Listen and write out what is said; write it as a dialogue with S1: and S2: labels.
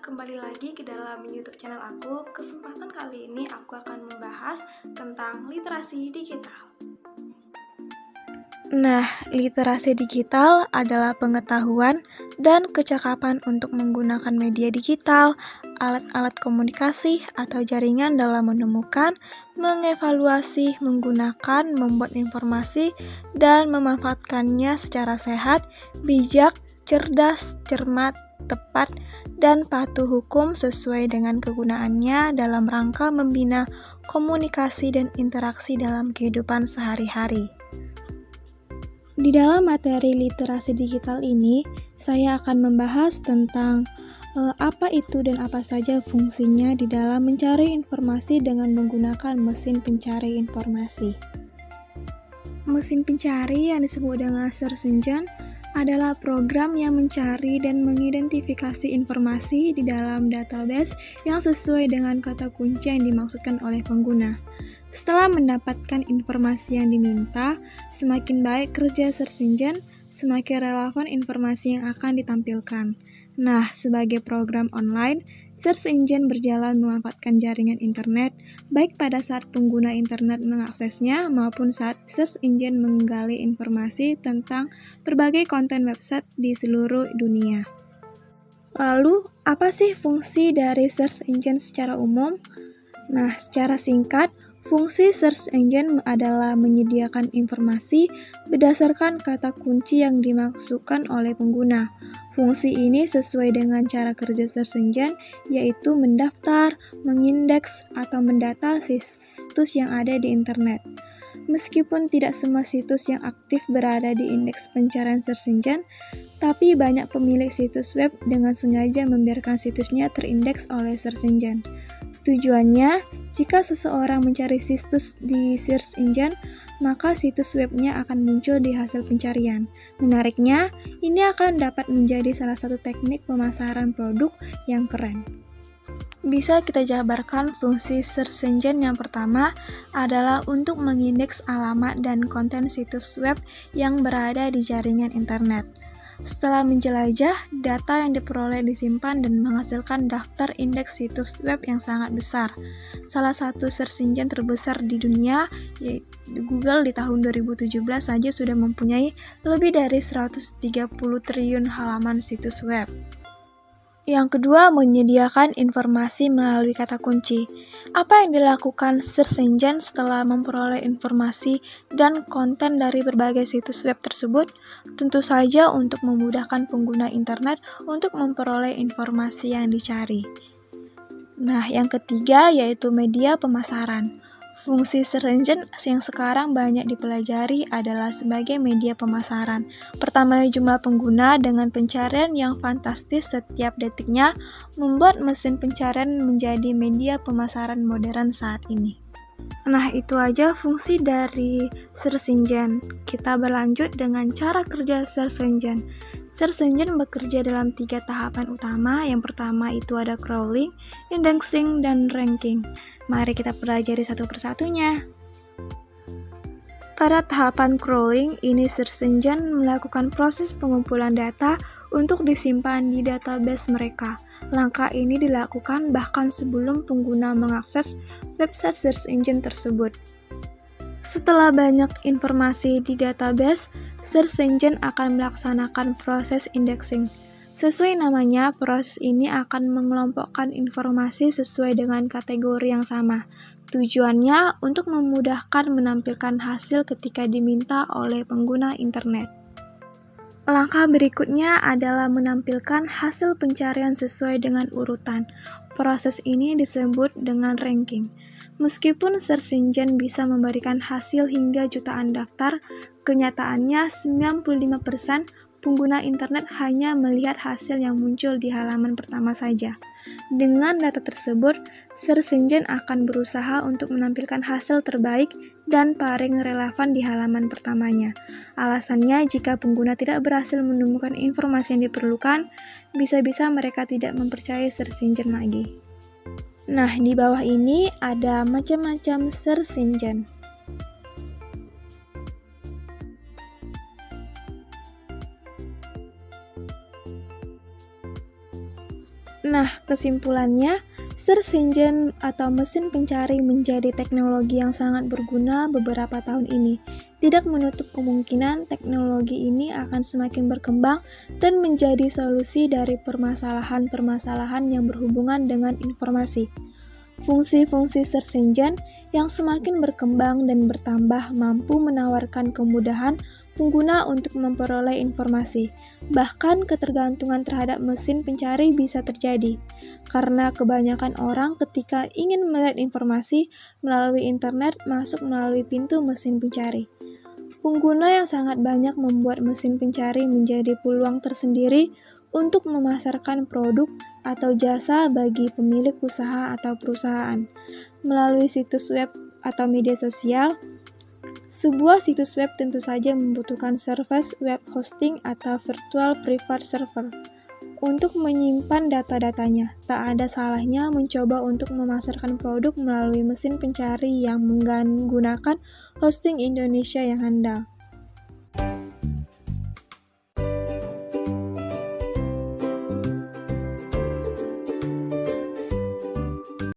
S1: kembali lagi ke dalam YouTube channel aku. Kesempatan kali ini aku akan membahas tentang literasi digital. Nah, literasi digital adalah pengetahuan dan kecakapan untuk menggunakan media digital, alat-alat komunikasi, atau jaringan dalam menemukan, mengevaluasi, menggunakan, membuat informasi, dan memanfaatkannya secara sehat, bijak, cerdas, cermat, tepat, dan patuh hukum sesuai dengan kegunaannya dalam rangka membina komunikasi dan interaksi dalam kehidupan sehari-hari. Di dalam materi literasi digital ini, saya akan membahas tentang apa itu dan apa saja fungsinya di dalam mencari informasi dengan menggunakan mesin pencari informasi. Mesin pencari yang disebut dengan search engine adalah program yang mencari dan mengidentifikasi informasi di dalam database yang sesuai dengan kata kunci yang dimaksudkan oleh pengguna. Setelah mendapatkan informasi yang diminta, semakin baik kerja search engine, semakin relevan informasi yang akan ditampilkan. Nah, sebagai program online, search engine berjalan memanfaatkan jaringan internet, baik pada saat pengguna internet mengaksesnya maupun saat search engine menggali informasi tentang berbagai konten website di seluruh dunia. Lalu, apa sih fungsi dari search engine secara umum? Nah, secara singkat, fungsi search engine adalah menyediakan informasi berdasarkan kata kunci yang dimaksudkan oleh pengguna. Fungsi ini sesuai dengan cara kerja search engine, yaitu mendaftar, mengindeks, atau mendata situs yang ada di internet. Meskipun tidak semua situs yang aktif berada di indeks pencarian search engine, tapi banyak pemilik situs web dengan sengaja membiarkan situsnya terindeks oleh search engine. Tujuannya, jika seseorang mencari situs di search engine, maka situs webnya akan muncul di hasil pencarian. Menariknya, ini akan dapat menjadi salah satu teknik pemasaran produk yang keren. Bisa kita jabarkan fungsi search engine yang pertama adalah untuk mengindeks alamat dan konten situs web yang berada di jaringan internet. Setelah menjelajah, data yang diperoleh disimpan dan menghasilkan daftar indeks situs web yang sangat besar. Salah satu search engine terbesar di dunia, yaitu Google, di tahun 2017 saja sudah mempunyai lebih dari 130 triliun halaman situs web. Yang kedua, menyediakan informasi melalui kata kunci. Apa yang dilakukan search engine setelah memperoleh informasi dan konten dari berbagai situs web tersebut? Tentu saja untuk memudahkan pengguna internet untuk memperoleh informasi yang dicari. Nah, yang ketiga yaitu media pemasaran. Fungsi search engine yang sekarang banyak dipelajari adalah sebagai media pemasaran. Pertama, jumlah pengguna dengan pencarian yang fantastis setiap detiknya membuat mesin pencarian menjadi media pemasaran modern saat ini. Nah, itu aja fungsi dari search engine. Kita berlanjut dengan cara kerja search engine. Search engine bekerja dalam 3 tahapan utama. Yang pertama itu ada crawling, indexing, dan ranking. Mari kita pelajari satu persatunya. Pada tahapan crawling, ini search engine melakukan proses pengumpulan data untuk disimpan di database mereka. Langkah ini dilakukan bahkan sebelum pengguna mengakses website search engine tersebut. Setelah banyak informasi di database, search engine akan melaksanakan proses indexing. Sesuai namanya, proses ini akan mengelompokkan informasi sesuai dengan kategori yang sama. Tujuannya untuk memudahkan menampilkan hasil ketika diminta oleh pengguna internet. Langkah berikutnya adalah menampilkan hasil pencarian sesuai dengan urutan. Proses ini disebut dengan ranking. Meskipun search engine bisa memberikan hasil hingga jutaan daftar, kenyataannya 95% pengguna internet hanya melihat hasil yang muncul di halaman pertama saja. Dengan data tersebut, search engine akan berusaha untuk menampilkan hasil terbaik dan paling relevan di halaman pertamanya. Alasannya, jika pengguna tidak berhasil menemukan informasi yang diperlukan, bisa-bisa mereka tidak mempercayai search engine lagi. Nah, di bawah ini ada macam-macam search engine. Nah, kesimpulannya, search engine atau mesin pencari menjadi teknologi yang sangat berguna beberapa tahun ini. Tidak menutup kemungkinan teknologi ini akan semakin berkembang dan menjadi solusi dari permasalahan-permasalahan yang berhubungan dengan informasi. Fungsi-fungsi search engine yang semakin berkembang dan bertambah mampu menawarkan kemudahan pengguna untuk memperoleh informasi. Bahkan ketergantungan terhadap mesin pencari bisa terjadi, karena kebanyakan orang ketika ingin melihat informasi melalui internet masuk melalui pintu mesin pencari. Pengguna yang sangat banyak membuat mesin pencari menjadi peluang tersendiri untuk memasarkan produk atau jasa bagi pemilik usaha atau perusahaan. Melalui situs web atau media sosial, sebuah situs web tentu saja membutuhkan service web hosting atau virtual private server untuk menyimpan data-datanya. Tak ada salahnya mencoba untuk memasarkan produk melalui mesin pencari yang menggunakan hosting Indonesia yang handal.